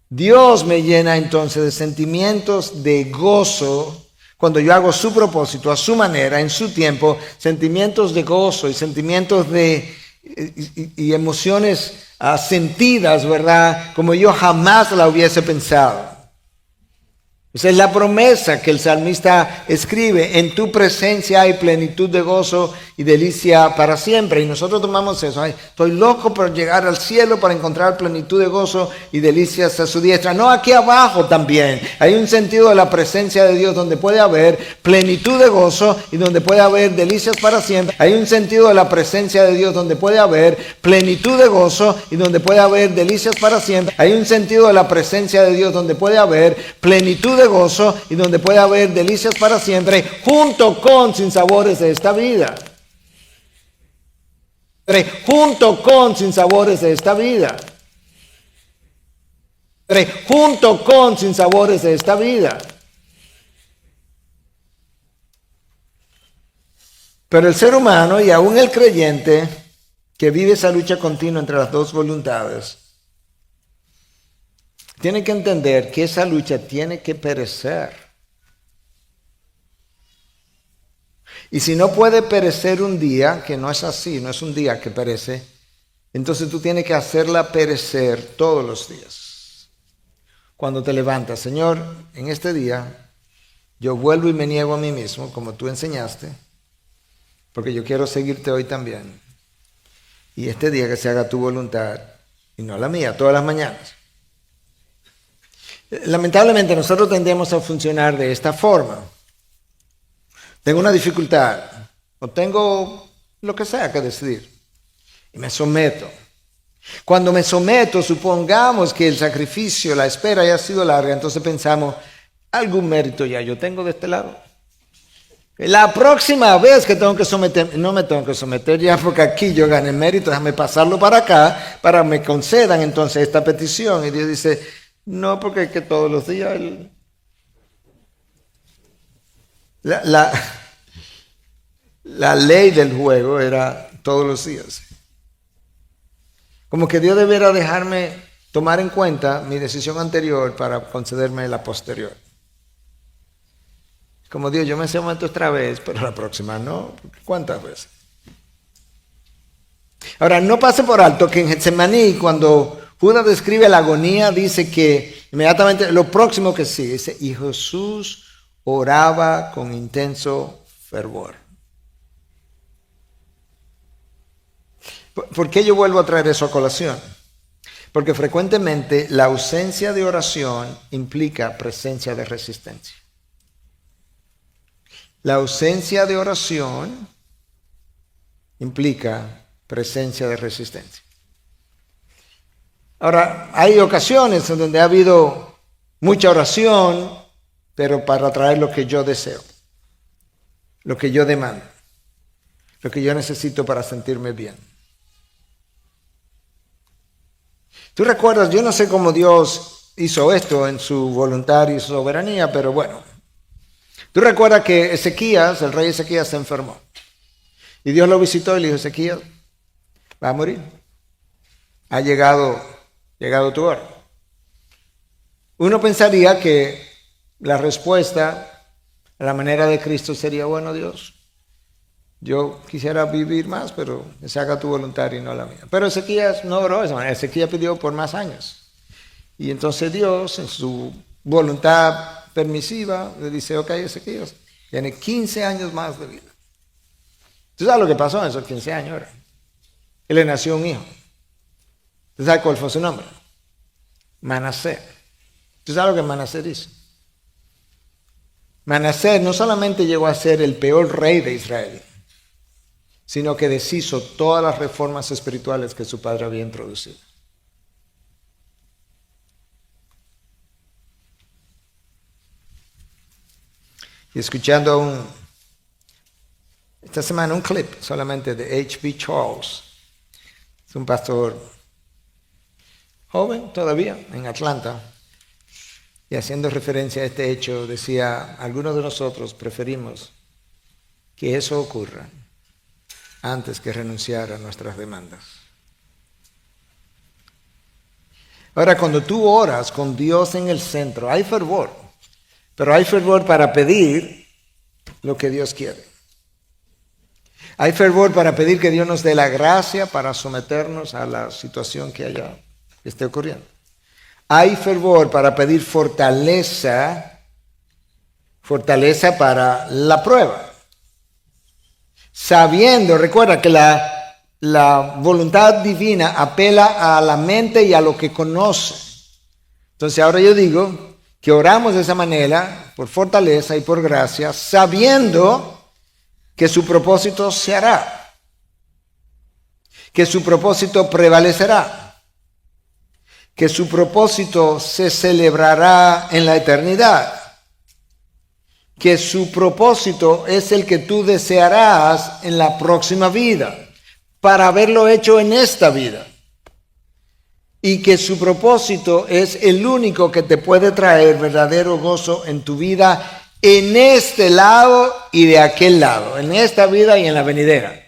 Dios me llena entonces de sentimientos de gozo. Cuando yo hago su propósito a su manera, en su tiempo, sentimientos de gozo y sentimientos y emociones sentidas, ¿verdad? Como yo jamás la hubiese pensado. Esa es la promesa que el salmista escribe: en tu presencia hay plenitud de gozo y delicia para siempre. Y nosotros tomamos eso: ay, estoy loco por llegar al cielo para encontrar plenitud de gozo y delicias a su diestra. No, aquí abajo también hay un sentido de la presencia de Dios donde puede haber plenitud de gozo y donde puede haber delicias para siempre. Hay un sentido de la presencia de Dios donde puede haber plenitud de gozo y donde puede haber delicias para siempre. Hay un sentido de la presencia de Dios donde puede haber plenitud de gozo y donde puede haber delicias para siempre, junto con sinsabores de esta vida. Junto con sinsabores de esta vida. Junto con sinsabores de esta vida. Pero el ser humano y aún el creyente que vive esa lucha continua entre las dos voluntades, tiene que entender que esa lucha tiene que perecer. Y si no puede perecer un día, que no es así, no es un día que perece, entonces tú tienes que hacerla perecer todos los días. Cuando te levantas: Señor, en este día yo vuelvo y me niego a mí mismo, como tú enseñaste, porque yo quiero seguirte hoy también. Y este día que se haga tu voluntad y no la mía, todas las mañanas. Lamentablemente nosotros tendemos a funcionar de esta forma. Tengo una dificultad o tengo lo que sea que decidir y me someto. Cuando me someto, supongamos que el sacrificio, la espera ya ha sido larga, entonces pensamos: algún mérito ya yo tengo de este lado. La próxima vez que tengo que someter, no me tengo que someter ya porque aquí yo gané mérito, déjame pasarlo para acá para que me concedan entonces esta petición. Y Dios dice: no, porque es que todos los días la ley del juego era todos los días. Como que Dios debiera dejarme tomar en cuenta mi decisión anterior para concederme la posterior. Como: Dios, yo me someto otra vez, pero la próxima no. ¿Cuántas veces? Ahora, no pase por alto que en Getsemaní, cuando Judas describe la agonía, dice que inmediatamente lo próximo que sigue, dice: y Jesús oraba con intenso fervor. ¿Por qué yo vuelvo a traer eso a colación? Porque frecuentemente la ausencia de oración implica presencia de resistencia. La ausencia de oración implica presencia de resistencia. Ahora, hay ocasiones en donde ha habido mucha oración, pero para traer lo que yo deseo, lo que yo demando, lo que yo necesito para sentirme bien. Tú recuerdas, yo no sé cómo Dios hizo esto en su voluntad y su soberanía, pero bueno. Tú recuerdas que Ezequías, el rey Ezequías, se enfermó. Y Dios lo visitó y le dijo: Ezequías, va a morir. Ha llegado tu hora. Uno pensaría que la respuesta a la manera de Cristo sería: bueno, Dios, yo quisiera vivir más, pero que se haga tu voluntad y no la mía. Pero Ezequías no oró de esa manera. Ezequías pidió por más años. Y entonces Dios, en su voluntad permisiva, le dice: ok, Ezequías, tiene 15 años más de vida. ¿Tú sabes lo que pasó en esos 15 años? ¿Verdad? Él le nació un hijo. ¿Tú sabes cuál fue su nombre? Manasés. ¿Tú sabes lo que Manasés hizo? Manasés no solamente llegó a ser el peor rey de Israel, sino que deshizo todas las reformas espirituales que su padre había introducido. Y escuchando esta semana un clip solamente de H.B. Charles, es un pastor joven todavía, en Atlanta. Y haciendo referencia a este hecho, decía, algunos de nosotros preferimos que eso ocurra antes que renunciar a nuestras demandas. Ahora, cuando tú oras con Dios en el centro, hay fervor, pero hay fervor para pedir lo que Dios quiere. Hay fervor para pedir que Dios nos dé la gracia para someternos a la situación que esté ocurriendo. Hay fervor para pedir fortaleza para la prueba. Sabiendo, recuerda que la voluntad divina apela a la mente y a lo que conoce. Entonces ahora yo digo que oramos de esa manera, por fortaleza y por gracia, sabiendo que su propósito se hará, que su propósito prevalecerá, que su propósito se celebrará en la eternidad, que su propósito es el que tú desearás en la próxima vida, para haberlo hecho en esta vida, y que su propósito es el único que te puede traer verdadero gozo en tu vida, en este lado y de aquel lado, en esta vida y en la venidera.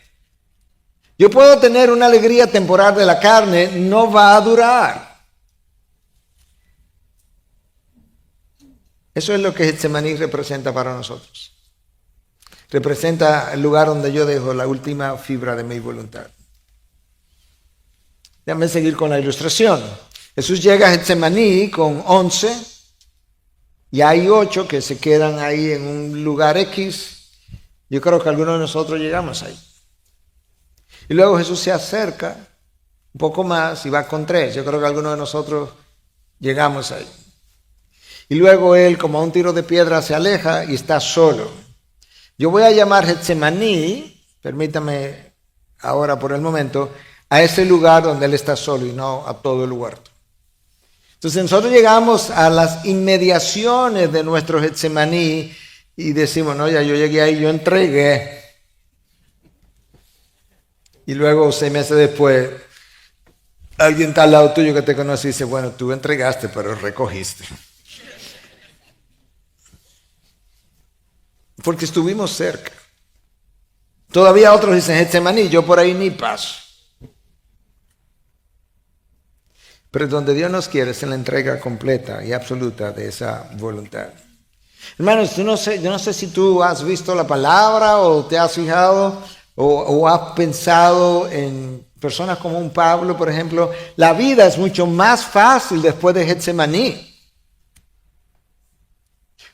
Yo puedo tener una alegría temporal de la carne, no va a durar. Eso es lo que Getsemaní representa para nosotros. Representa el lugar donde yo dejo la última fibra de mi voluntad. Déjame seguir con la ilustración. Jesús llega a Getsemaní con 11 y hay 8 que se quedan ahí en un lugar X. Yo creo que algunos de nosotros llegamos ahí. Y luego Jesús se acerca un poco más y va con 3. Yo creo que algunos de nosotros llegamos ahí. Y luego él, como a un tiro de piedra, se aleja y está solo. Yo voy a llamar Getsemaní, permítame ahora por el momento, a ese lugar donde él está solo y no a todo el huerto. Entonces nosotros llegamos a las inmediaciones de nuestro Getsemaní y decimos, no, ya yo llegué ahí, yo entregué. Y luego 6 meses después, alguien está al lado tuyo que te conoce y dice, bueno, tú entregaste, pero recogiste. Porque estuvimos cerca. Todavía otros dicen Getsemaní, yo por ahí ni paso. Pero donde Dios nos quiere es en la entrega completa y absoluta de esa voluntad. Hermanos, yo no sé si tú has visto la palabra o te has fijado o has pensado en personas como un Pablo, por ejemplo. La vida es mucho más fácil después de Getsemaní.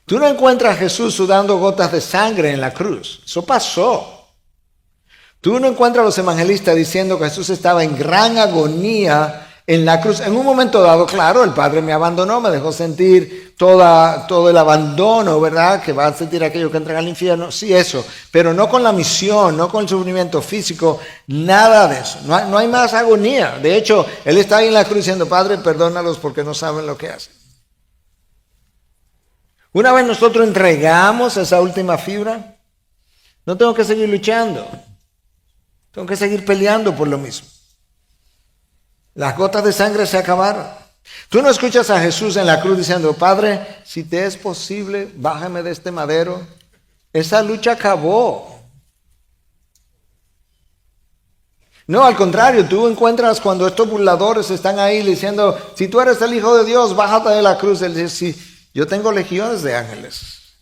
Tú no encuentras a Jesús sudando gotas de sangre en la cruz. Eso pasó. Tú no encuentras a los evangelistas diciendo que Jesús estaba en gran agonía en la cruz. En un momento dado, claro, el Padre me abandonó, me dejó sentir todo el abandono, ¿verdad? Que va a sentir aquello que entran al infierno. Sí, eso. Pero no con la misión, no con el sufrimiento físico, nada de eso. No hay más agonía. De hecho, Él está ahí en la cruz diciendo, Padre, perdónalos porque no saben lo que hacen. Una vez nosotros entregamos esa última fibra, no tengo que seguir luchando. Tengo que seguir peleando por lo mismo. Las gotas de sangre se acabaron. Tú no escuchas a Jesús en la cruz diciendo, Padre, si te es posible, bájame de este madero. Esa lucha acabó. No, al contrario, tú encuentras cuando estos burladores están ahí diciendo, si tú eres el Hijo de Dios, bájate de la cruz. Él dice, sí. Yo tengo legiones de ángeles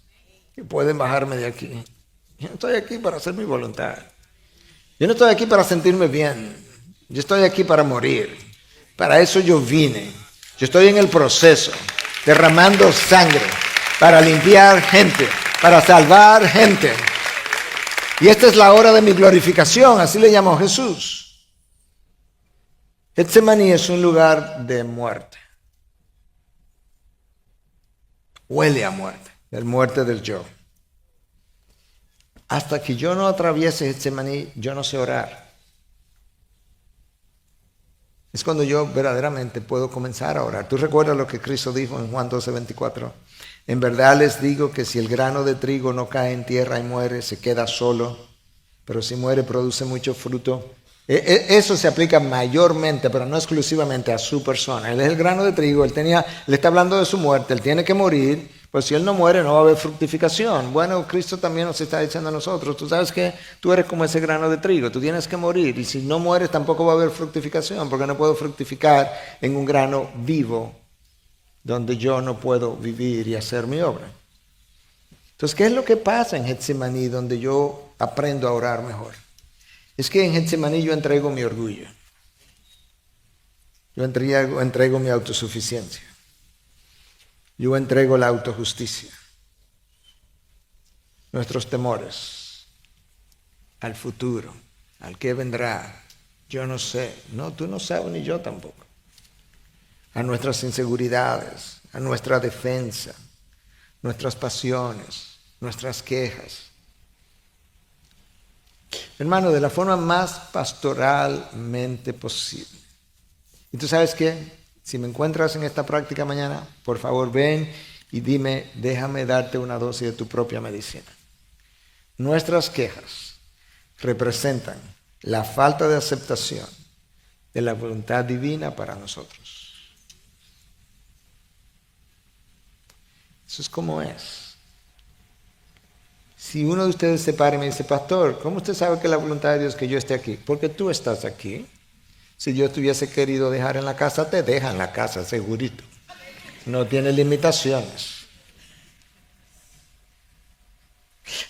que pueden bajarme de aquí. Yo no estoy aquí para hacer mi voluntad. Yo no estoy aquí para sentirme bien. Yo estoy aquí para morir. Para eso yo vine. Yo estoy en el proceso, derramando sangre para limpiar gente, para salvar gente. Y esta es la hora de mi glorificación, así le llamó Jesús. Getsemaní es un lugar de muerte. Huele a muerte, la muerte del yo. Hasta que yo no atraviese Getsemaní, yo no sé orar. Es cuando yo verdaderamente puedo comenzar a orar. ¿Tú recuerdas lo que Cristo dijo en Juan 12:24? En verdad les digo que si el grano de trigo no cae en tierra y muere, se queda solo. Pero si muere, produce mucho fruto. Eso se aplica mayormente, pero no exclusivamente a su persona. Él es el grano de trigo, le está hablando de su muerte, él tiene que morir, pues si él no muere no va a haber fructificación. Bueno, Cristo también nos está diciendo a nosotros, tú sabes que tú eres como ese grano de trigo, tú tienes que morir, y si no mueres tampoco va a haber fructificación, porque no puedo fructificar en un grano vivo, donde yo no puedo vivir y hacer mi obra. Entonces, ¿qué es lo que pasa en Getsemaní, donde yo aprendo a orar mejor? Es que en Getsemaní yo entrego mi orgullo. Yo entrego mi autosuficiencia. Yo entrego la autojusticia. Nuestros temores al futuro, al que vendrá. Yo no sé. No, tú no sabes ni yo tampoco. A nuestras inseguridades, a nuestra defensa, nuestras pasiones, nuestras quejas. Hermano, de la forma más pastoralmente posible. ¿Y tú sabes qué? Si me encuentras en esta práctica mañana, por favor ven y dime, déjame darte una dosis de tu propia medicina. Nuestras quejas representan la falta de aceptación de la voluntad divina para nosotros. Eso es como es. Si uno de ustedes se para y me dice, pastor, ¿cómo usted sabe que es la voluntad de Dios que yo esté aquí? Porque tú estás aquí. Si yo te hubiese querido dejar en la casa, te deja en la casa, segurito. No tiene limitaciones.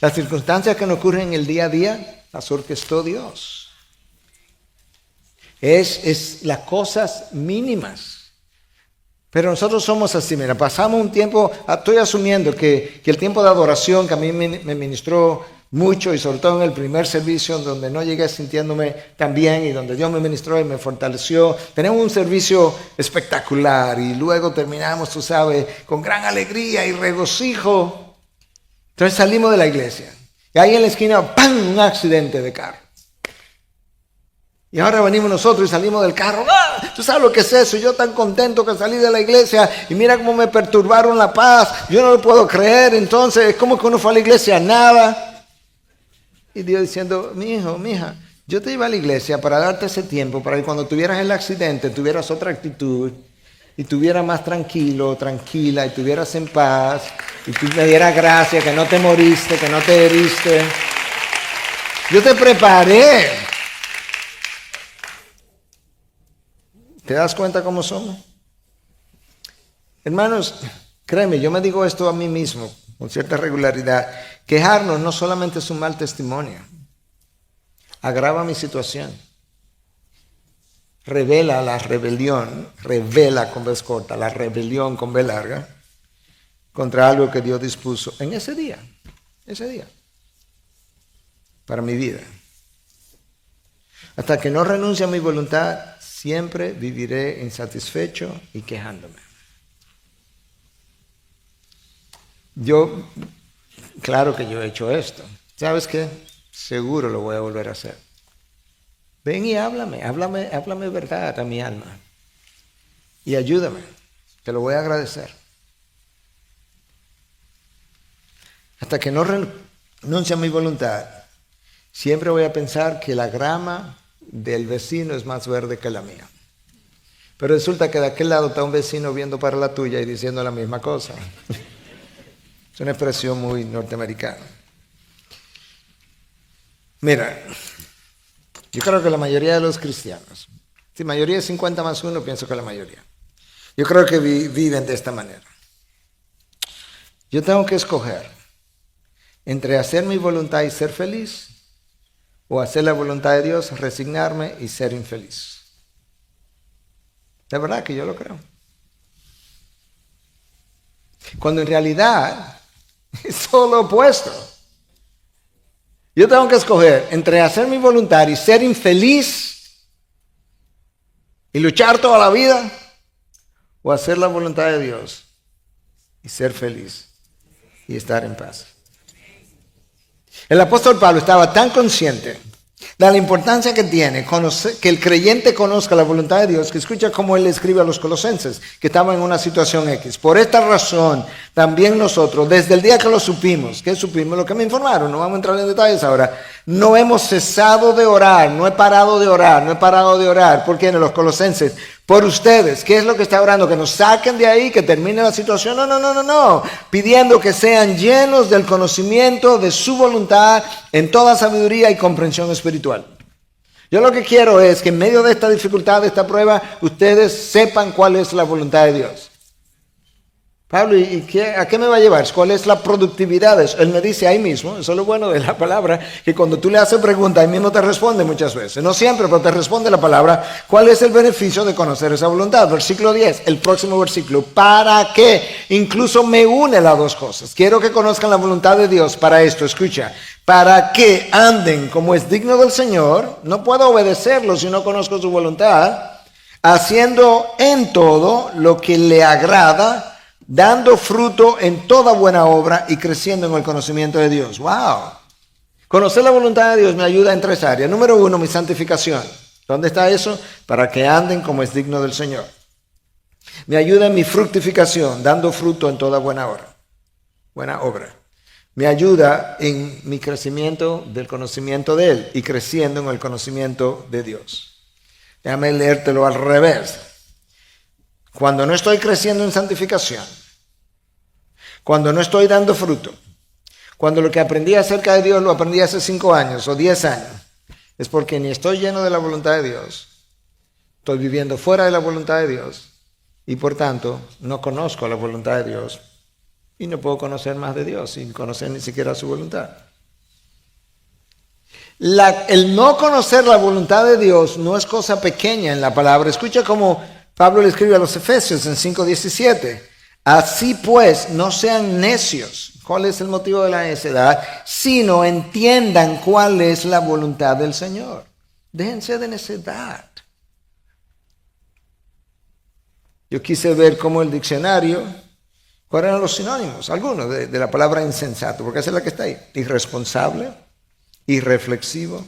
Las circunstancias que nos ocurren en el día a día, las orquestó Dios. Es las cosas mínimas. Pero nosotros somos así, mira, pasamos un tiempo, estoy asumiendo que el tiempo de adoración que a mí me ministró mucho, y sobre todo en el primer servicio donde no llegué sintiéndome tan bien y donde Dios me ministró y me fortaleció, tenemos un servicio espectacular y luego terminamos, tú sabes, con gran alegría y regocijo. Entonces salimos de la iglesia y ahí en la esquina, ¡pam!, un accidente de carro. Y ahora venimos nosotros y salimos del carro. ¡Ah! ¿Tú sabes lo que es eso? Yo tan contento que salí de la iglesia y mira cómo me perturbaron la paz. Yo no lo puedo creer. Entonces, es como que uno fue a la iglesia, nada. Y Dios diciendo, mi hijo, mi hija, yo te iba a la iglesia para darte ese tiempo, para que cuando tuvieras el accidente tuvieras otra actitud y tuvieras más tranquilo, tranquila, y tuvieras en paz, y tú me dieras gracias, que no te moriste, que no te heriste. Yo te preparé. ¿Te das cuenta cómo somos? Hermanos, créeme, yo me digo esto a mí mismo con cierta regularidad. Quejarnos no solamente es un mal testimonio, agrava mi situación, revela la rebelión, revela con vez corta, la rebelión con B larga, contra algo que Dios dispuso en ese día, para mi vida. Hasta que no renuncie a mi voluntad, siempre viviré insatisfecho y quejándome. Claro que yo he hecho esto. ¿Sabes qué? Seguro lo voy a volver a hacer. Ven y háblame verdad a mi alma. Y ayúdame, te lo voy a agradecer. Hasta que no renuncie a mi voluntad, siempre voy a pensar que la grama del vecino es más verde que la mía. Pero resulta que de aquel lado está un vecino viendo para la tuya y diciendo la misma cosa. Es una expresión muy norteamericana. Mira, yo creo que la mayoría de los cristianos, si mayoría es 50 más 1, pienso que la mayoría, yo creo que viven de esta manera. Yo tengo que escoger entre hacer mi voluntad y ser feliz, o hacer la voluntad de Dios, resignarme y ser infeliz. De verdad que yo lo creo. Cuando en realidad es todo lo opuesto. Yo tengo que escoger entre hacer mi voluntad y ser infeliz y luchar toda la vida, o hacer la voluntad de Dios y ser feliz y estar en paz. El apóstol Pablo estaba tan consciente de la importancia que tiene que el creyente conozca la voluntad de Dios, que escucha cómo él escribe a los colosenses, que estaban en una situación X. Por esta razón, también nosotros, desde el día que lo supimos, lo que me informaron, no vamos a entrar en detalles ahora, No hemos cesado de orar, no he parado de orar. ¿Por qué? En los Colosenses, por ustedes. ¿Qué es lo que está orando? Que nos saquen de ahí, que termine la situación. No. Pidiendo que sean llenos del conocimiento de su voluntad en toda sabiduría y comprensión espiritual. Yo lo que quiero es que en medio de esta dificultad, de esta prueba, ustedes sepan cuál es la voluntad de Dios. Pablo, ¿a qué me va a llevar? ¿Cuál es la productividad de eso? Él me dice ahí mismo, eso es lo bueno de la palabra, que cuando tú le haces preguntas, ahí mismo te responde muchas veces. No siempre, pero te responde la palabra. ¿Cuál es el beneficio de conocer esa voluntad? Versículo 10, el próximo versículo. ¿Para qué? Incluso me une las dos cosas. Quiero que conozcan la voluntad de Dios para esto. Escucha. Para que anden como es digno del Señor. No puedo obedecerlo si no conozco su voluntad. Haciendo en todo lo que le agrada, dando fruto en toda buena obra y creciendo en el conocimiento de Dios. ¡Wow! Conocer la voluntad de Dios me ayuda en 3 áreas. Número 1, mi santificación. ¿Dónde está eso? Para que anden como es digno del Señor. Me ayuda en mi fructificación, dando fruto en toda buena obra. Me ayuda en mi crecimiento del conocimiento de Él y creciendo en el conocimiento de Dios. Déjame leértelo al revés. Cuando no estoy creciendo en santificación, cuando no estoy dando fruto, cuando lo que aprendí acerca de Dios lo aprendí hace 5 años o 10 años, es porque ni estoy lleno de la voluntad de Dios, estoy viviendo fuera de la voluntad de Dios y por tanto no conozco la voluntad de Dios y no puedo conocer más de Dios sin conocer ni siquiera su voluntad. El no conocer la voluntad de Dios no es cosa pequeña en la palabra. Escucha cómo Pablo le escribe a los Efesios en 5:17. Así pues, no sean necios. ¿Cuál es el motivo de la necedad? Sino entiendan cuál es la voluntad del Señor. Déjense de necedad. Yo quise ver cómo el diccionario, cuáles eran los sinónimos, algunos de la palabra insensato, porque esa es la que está ahí. Irresponsable, irreflexivo,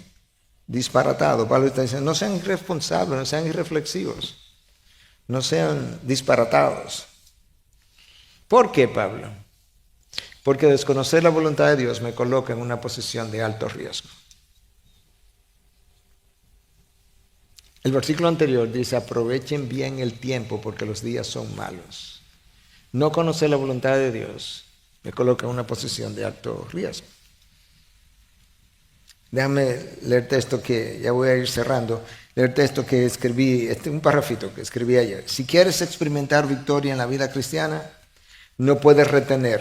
disparatado. Pablo está diciendo, no sean irresponsables, no sean irreflexivos. No sean disparatados. ¿Por qué, Pablo? Porque desconocer la voluntad de Dios me coloca en una posición de alto riesgo. El versículo anterior dice, aprovechen bien el tiempo porque los días son malos. No conocer la voluntad de Dios me coloca en una posición de alto riesgo. Déjame leerte esto que ya voy a ir cerrando. Leerte esto que escribí, un parrafito que escribí ayer. Si quieres experimentar victoria en la vida cristiana, no puedes retener